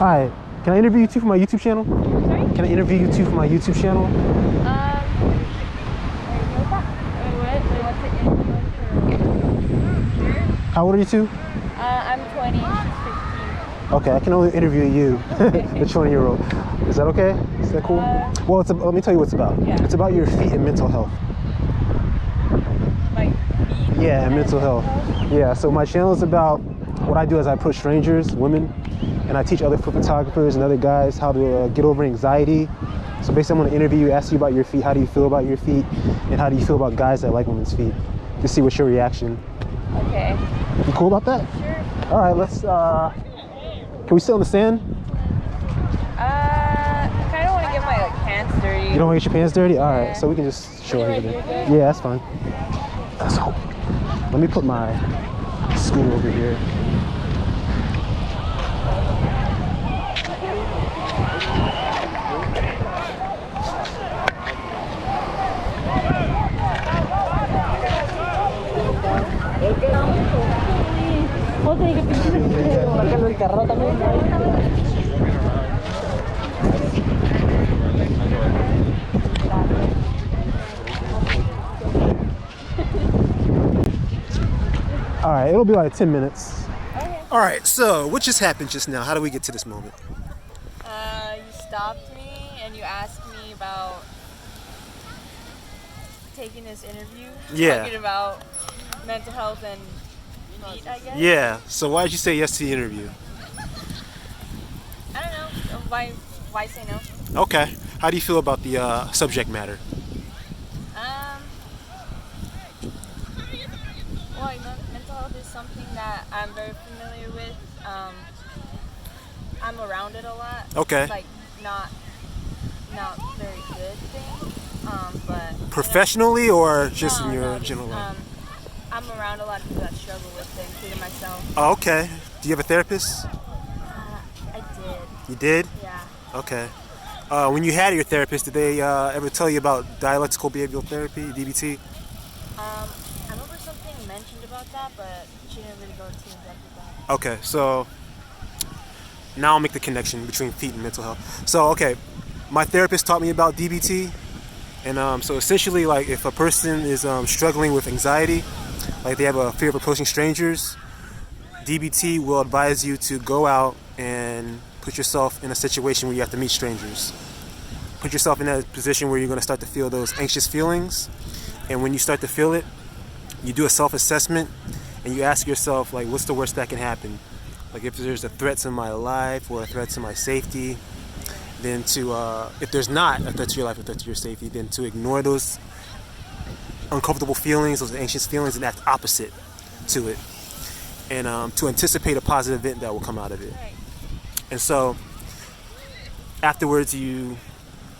Hi, can I interview you two for my YouTube channel? Sorry? Can I interview you two for my YouTube channel? How old are you two? I'm 20, she's 15. Okay, I can only interview you, the 20-year-old. Is that okay? Is that cool? Well, let me tell you what it's about. Yeah. It's about your feet and mental health. My feet? Yeah, and mental health. Yeah, so my channel is about what I do is I approach strangers, women, and I teach other foot photographers and other guys how to get over anxiety. So basically I'm going to interview you, ask you about your feet, how do you feel about your feet, and how do you feel about guys that like women's feet, to see what's your reaction. Okay. You cool about that? Sure. All right, let's, can we sit on the sand? I kind of want to get my pants dirty. You don't want to get your pants dirty? All right, Yeah. so we can just show Right everything. here, Yeah, that's fine. Let's go. Let me put my scooter over here. All right, it'll be like 10 minutes. Okay. All right, so what just happened just now? How do we get to this moment? You stopped me and you asked me about taking this interview. Yeah. Talking about mental health and feet, I guess. Yeah, so why did you say yes to the interview? I don't know. Why say no? Okay, how do you feel about the subject matter? Well, mental health is something that I'm very familiar with. I'm around it a lot. Okay. It's like not very good thing. But Professionally or just no, in your no, just, general life? I'm around a lot of people that struggle with it, including myself. Oh, okay. Do you have a therapist? I did. You did? Yeah. Okay. When you had your therapist, did they ever tell you about dialectical behavioral therapy, DBT? I remember something mentioned about that, but she didn't really go too in depth with that. Okay, so now I'll make the connection between feet and mental health. So, okay, my therapist taught me about DBT, and so essentially, like, if a person is struggling with anxiety, like they have a fear of approaching strangers, DBT will advise you to go out and put yourself in a situation where you have to meet strangers. Put yourself in that position where you're going to start to feel those anxious feelings, and when you start to feel it, you do a self-assessment and you ask yourself, like, what's the worst that can happen? Like, if there's a threat to my life or a threat to my safety, then if there's not a threat to your life or a threat to your safety, then to ignore those uncomfortable feelings, those anxious feelings, and act opposite to it. And to anticipate a positive event that will come out of it. Right. And so afterwards you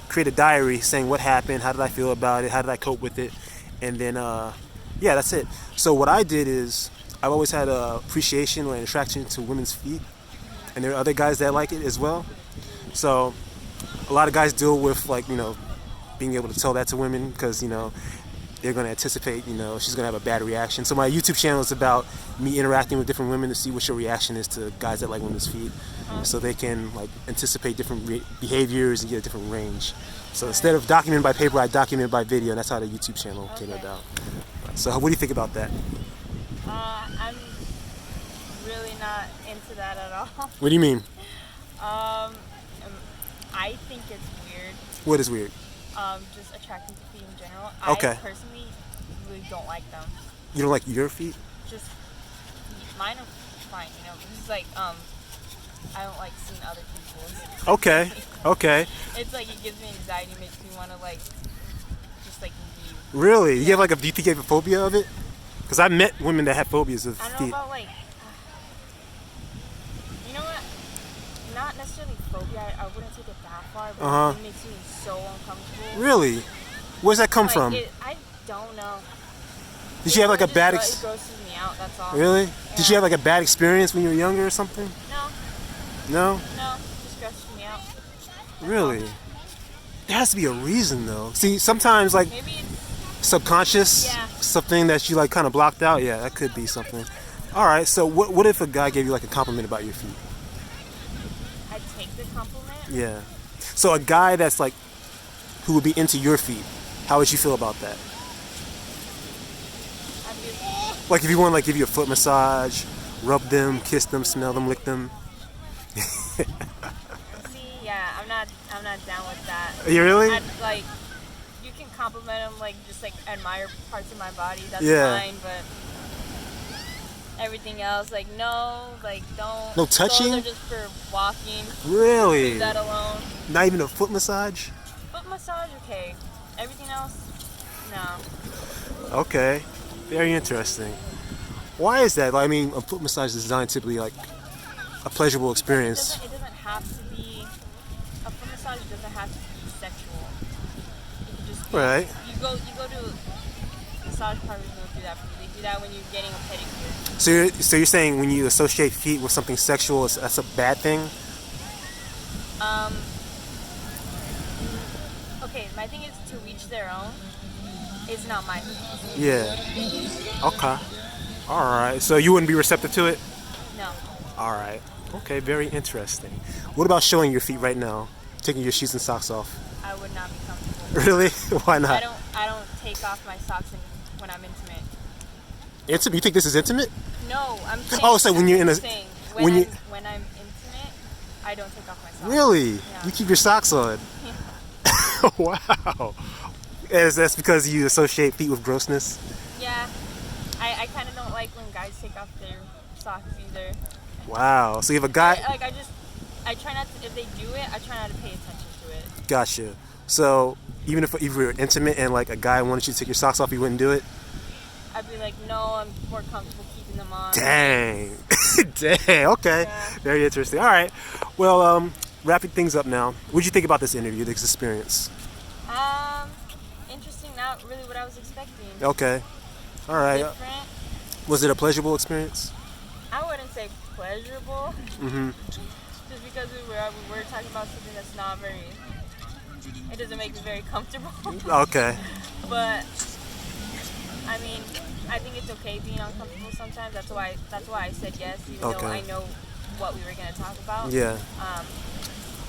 create a diary saying what happened, how did I feel about it, how did I cope with it, and then yeah, that's it. So what I did is I've always had an appreciation or an attraction to women's feet, and there are other guys that like it as well. So a lot of guys deal with, like, you know, being able to tell that to women because, you know, they're going to anticipate, you know, she's going to have a bad reaction. So my YouTube channel is about me interacting with different women to see what your reaction is to guys that like women's feet, so they can, like, anticipate different behaviors and get a different range. So instead of documenting by paper, I document by video, and that's how the YouTube channel came about. So what do you think about that? I'm really not into that at all. What do you mean? I think it's weird. What is weird? Just attracting to feet in general. Okay. I personally really don't like them. You don't like your feet? Just mine are fine, you know. It's like I don't like seeing other people's. Okay. Okay. It's like it gives me anxiety, makes me want to, like, just like leave. Really? You have, like, do you think you have a phobia of it? Because I met women that have phobias of I don't feet. know about, like, you know what? Not necessarily phobia. I wouldn't take it that far, but it makes me so uncomfortable. Really? Where's that come from? I don't know. Did you have, like, a bad It grosses me out. That's all. Really? Yeah. Did you have, like, a bad experience when you were younger or something? No. No? No. Just grosses me out. Really? There has to be a reason, though. See, sometimes, like, Maybe it's subconscious, Yeah. something that you, like, kind of blocked out. Yeah, that could be something. All right, so what if a guy gave you, like, a compliment about your feet? I'd take compliment. Yeah. So a guy that's like, who would be into your feet, how would you feel about that? I'd be, Like if you want to like give you a foot massage, rub them, kiss them, smell them, lick them. see, yeah, I'm not down with that. You really? I'd like, you can compliment them, like just like admire parts of my body. That's Yeah. fine, but everything else, like no, like don't. No touching? Those are just for walking. Really? Leave that alone. Not even a foot massage? Foot massage, okay. Everything else, no. Okay. Very interesting. Why is that? Like, I mean, a foot massage is designed to be like a pleasurable It experience. doesn't have to be. A foot massage doesn't have to be sexual. It can just be, Right. You go to massage parlors, don't do that for you. They do that when you're getting a pedicure. So you're saying when you associate feet with something sexual, that's a bad thing? Okay, my thing is to each their own. It's not my thing. Yeah. Okay. All right. So you wouldn't be receptive to it? No. All right. Okay. Very interesting. What about showing your feet right now? Taking your shoes and socks off? I would not be comfortable. Really? Why not? I don't take off my socks when I'm intimate. Intimate? You think this is intimate? No, I'm saying. Oh, so when you're in a- saying, when you- when I'm intimate, I don't take off my socks. Really? Yeah. You keep your socks on? Wow. That's because you associate feet with grossness? Yeah. I kind of don't like when guys take off their socks either. Wow. So you have a guy. Like I try not to. If they do it, I try not to pay attention to it. Gotcha. So even if you were intimate and like a guy wanted you to take your socks off, you wouldn't do it? I'd be like, no, I'm more comfortable keeping them on. Dang. Dang. Okay. Yeah. Very interesting. All right. Well, wrapping things up now. What did you think about this interview, this experience? Interesting. Not really what I was expecting. Okay. All right. Different. Was it a pleasurable experience? I wouldn't say pleasurable. Mm-hmm. Just because we were talking about something that's not very. It doesn't make me very comfortable. Okay. But I mean, I think it's okay being uncomfortable sometimes. That's why I said yes, even though I know what we were gonna talk about. Yeah.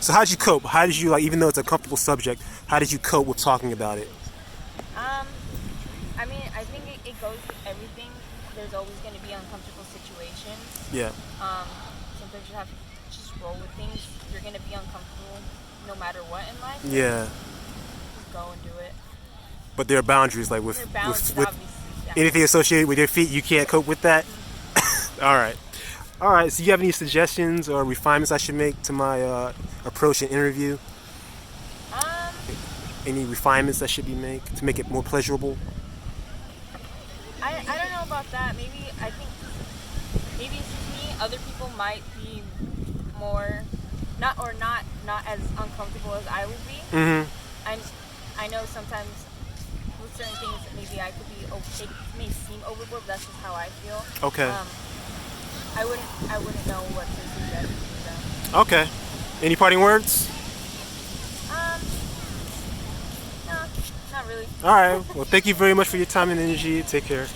So how did you cope? How did you, like, even though it's a comfortable subject, how did you cope with talking about it? I mean, I think it goes with everything. There's always going to be uncomfortable situations. Yeah. Sometimes you have to just roll with things. You're going to be uncomfortable no matter what in life. Yeah. Just go and do it. But there are boundaries, like with, There are boundaries, with obviously. Yeah. anything associated with your feet, you can't cope with that? All right. All right, so you have any suggestions or refinements I should make to my approach and interview? Any refinements that should be made to make it more pleasurable? I don't know about that. Maybe maybe it's just me. Other people might be more not as uncomfortable as I would be. Mm-hmm. I know sometimes with certain things maybe I could be. It may seem overboard, but that's just how I feel. Okay. I wouldn't know what to suggest to them. Okay. Any parting words? No, not really. All right. Well, thank you very much for your time and energy. Take care.